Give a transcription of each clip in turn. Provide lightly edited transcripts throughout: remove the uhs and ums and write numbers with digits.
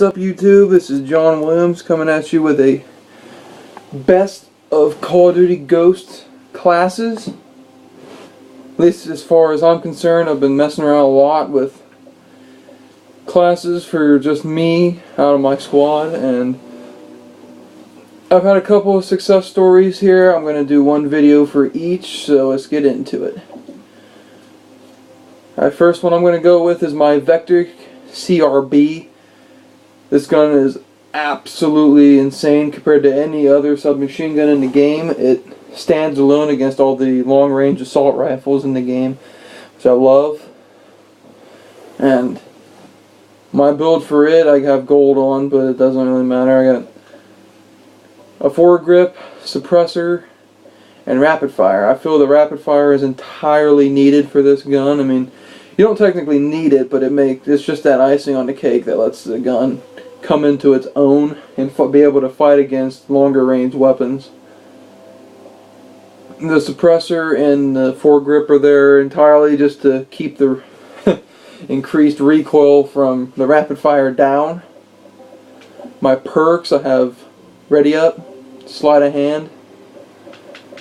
What's up, YouTube? This is John Williams coming at you with a best of Call of Duty Ghosts classes. At least as far as I'm concerned, I've been messing around a lot with classes for just me out of my squad, and I've had a couple of success stories here. I'm going to do one video for each, so let's get into it. Alright, first one I'm going to go with is my Vector CRB. This gun is absolutely insane compared to any other submachine gun in the game. It stands alone against all the long-range assault rifles in the game, which I love. And my build for it, I have gold on, but it doesn't really matter. I got a foregrip, suppressor, and rapid fire. I feel the rapid fire is entirely needed for this gun. I mean, you don't technically need it, but it's just that icing on the cake that lets the gun come into its own and be able to fight against longer range weapons. The suppressor and the foregrip are there entirely just to keep the increased recoil from the rapid fire down. My perks, I have ready up, sleight of hand,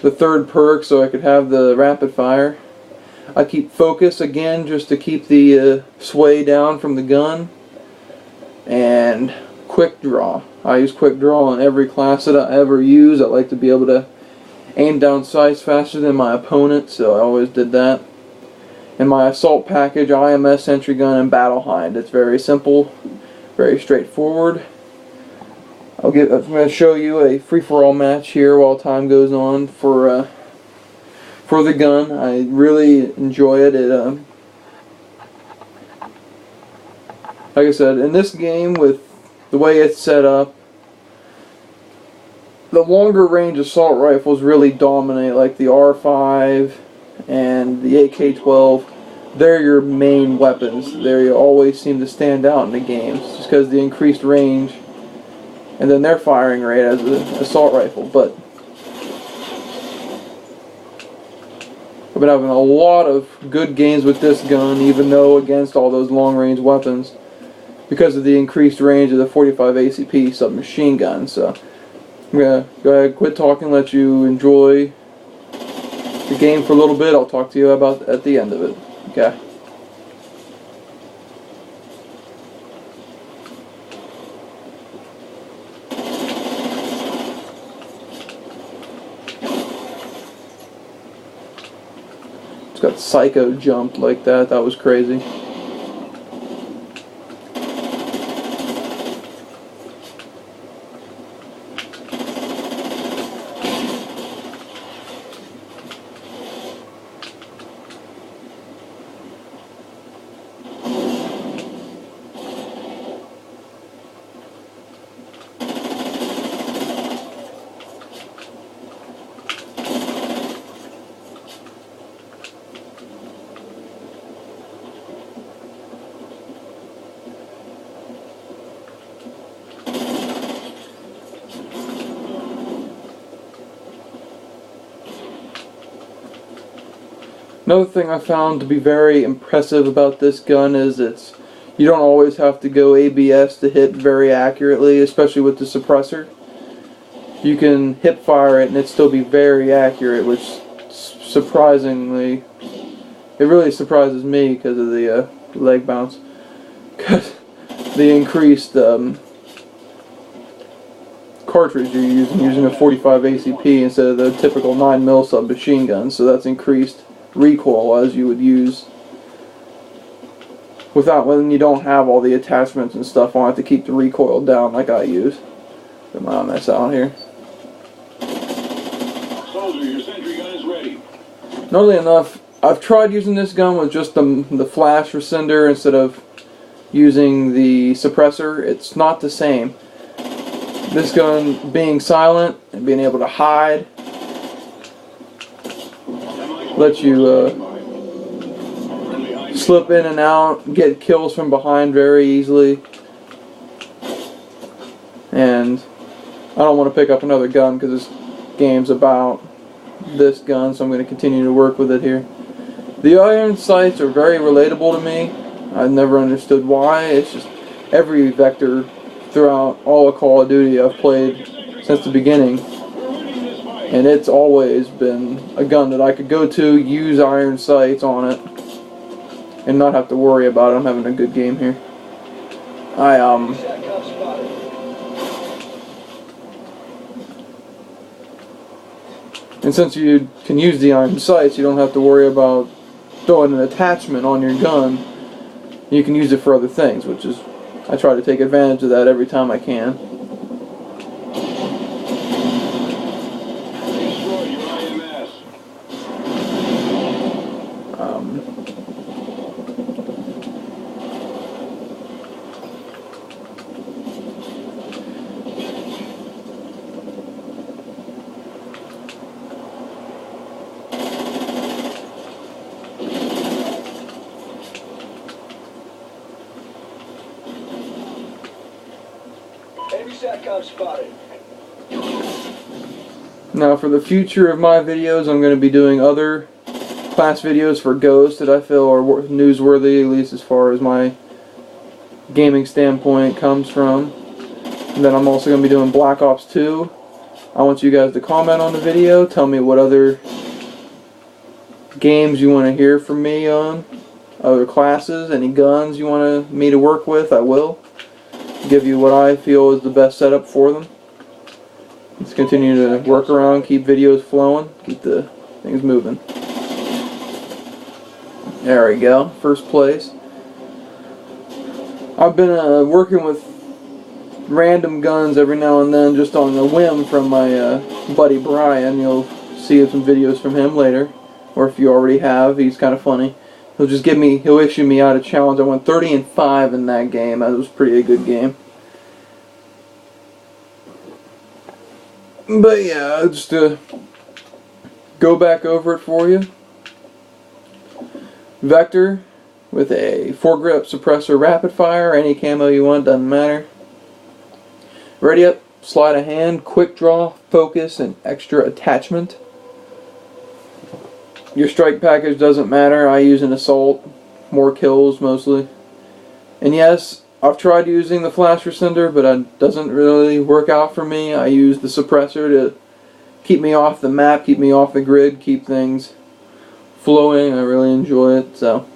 the third perk so I could have the rapid fire. I keep focus again just to keep the sway down from the gun. And quick draw. I use quick draw on every class that I ever use. I like to be able to aim down sights faster than my opponent, so I always did that. And my assault package, IMS, sentry gun, and battle hind. It's very simple, very straightforward. I'm going to show you a free-for-all match here while time goes on for the gun. I really enjoy it. Like I said, in this game, with the way it's set up, the longer range assault rifles really dominate, like the R5 and the AK-12. They're your main weapons. They always seem to stand out in the games, just because of the increased range and then their firing rate as an assault rifle. But I've been having a lot of good games with this gun, even though against all those long-range weapons, because of the increased range of the 45 ACP submachine gun. So I'm going to go ahead, quit talking, let you enjoy the game for a little bit. I'll talk to you about at the end of it. Okay. It's got psycho jump like that. That was crazy. Another thing I found to be very impressive about this gun is you don't always have to go ABS to hit very accurately, especially with the suppressor. You can hip fire it and it still be very accurate, which surprisingly, it really surprises me because of the leg bounce. Because the increased cartridge you're using a 45 ACP instead of the typical 9mm submachine gun, so that's increased recoil as you would use when you don't have all the attachments and stuff on it to keep the recoil down like I use. Get my mess out here. Soldier, your sentry gun is ready. Oddly enough, I've tried using this gun with just the flash rescinder instead of using the suppressor. It's not the same. This gun being silent and being able to hide lets you slip in and out, get kills from behind very easily. And I don't want to pick up another gun because this game's about this gun, so I'm going to continue to work with it here. The iron sights are very relatable to me. I've never understood why. It's just every Vector throughout all of Call of Duty I've played since the beginning, and it's always been a gun that I could go to, use iron sights on it, and not have to worry about it. I'm having a good game here. And since you can use the iron sights, you don't have to worry about throwing an attachment on your gun. You can use it for other things, which is, I try to take advantage of that every time I can. Destroy your IMS. Enemy SATCOM spotted. Now for the future of my videos, I'm going to be doing other class videos for Ghost that I feel are newsworthy, at least as far as my gaming standpoint comes from. And then I'm also going to be doing Black Ops 2. I want you guys to comment on the video, tell me what other games you want to hear from me on, other classes, any guns you want me to work with, I will. Give you what I feel is the best setup for them. Let's continue to work around, keep videos flowing, keep the things moving. There we go, first place. I've been working with random guns every now and then, just on a whim from my buddy Brian. You'll see some videos from him later, or if you already have, he's kind of funny. He'll issue me out a challenge. I went 30-5 in that game. That was a good game. But yeah, just to go back over it for you. Vector with a foregrip suppressor rapid fire, any camo you want, doesn't matter. Ready up, sleight of hand, quick draw, focus, and extra attachment. Your strike package doesn't matter. I use an assault, more kills mostly. And yes, I've tried using the flash rescinder, but it doesn't really work out for me. I use the suppressor to keep me off the map, keep me off the grid, keep things flowing. I really enjoy it. So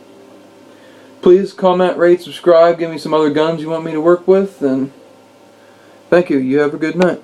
please comment, rate, subscribe, give me some other guns you want me to work with, and thank you. You have a good night.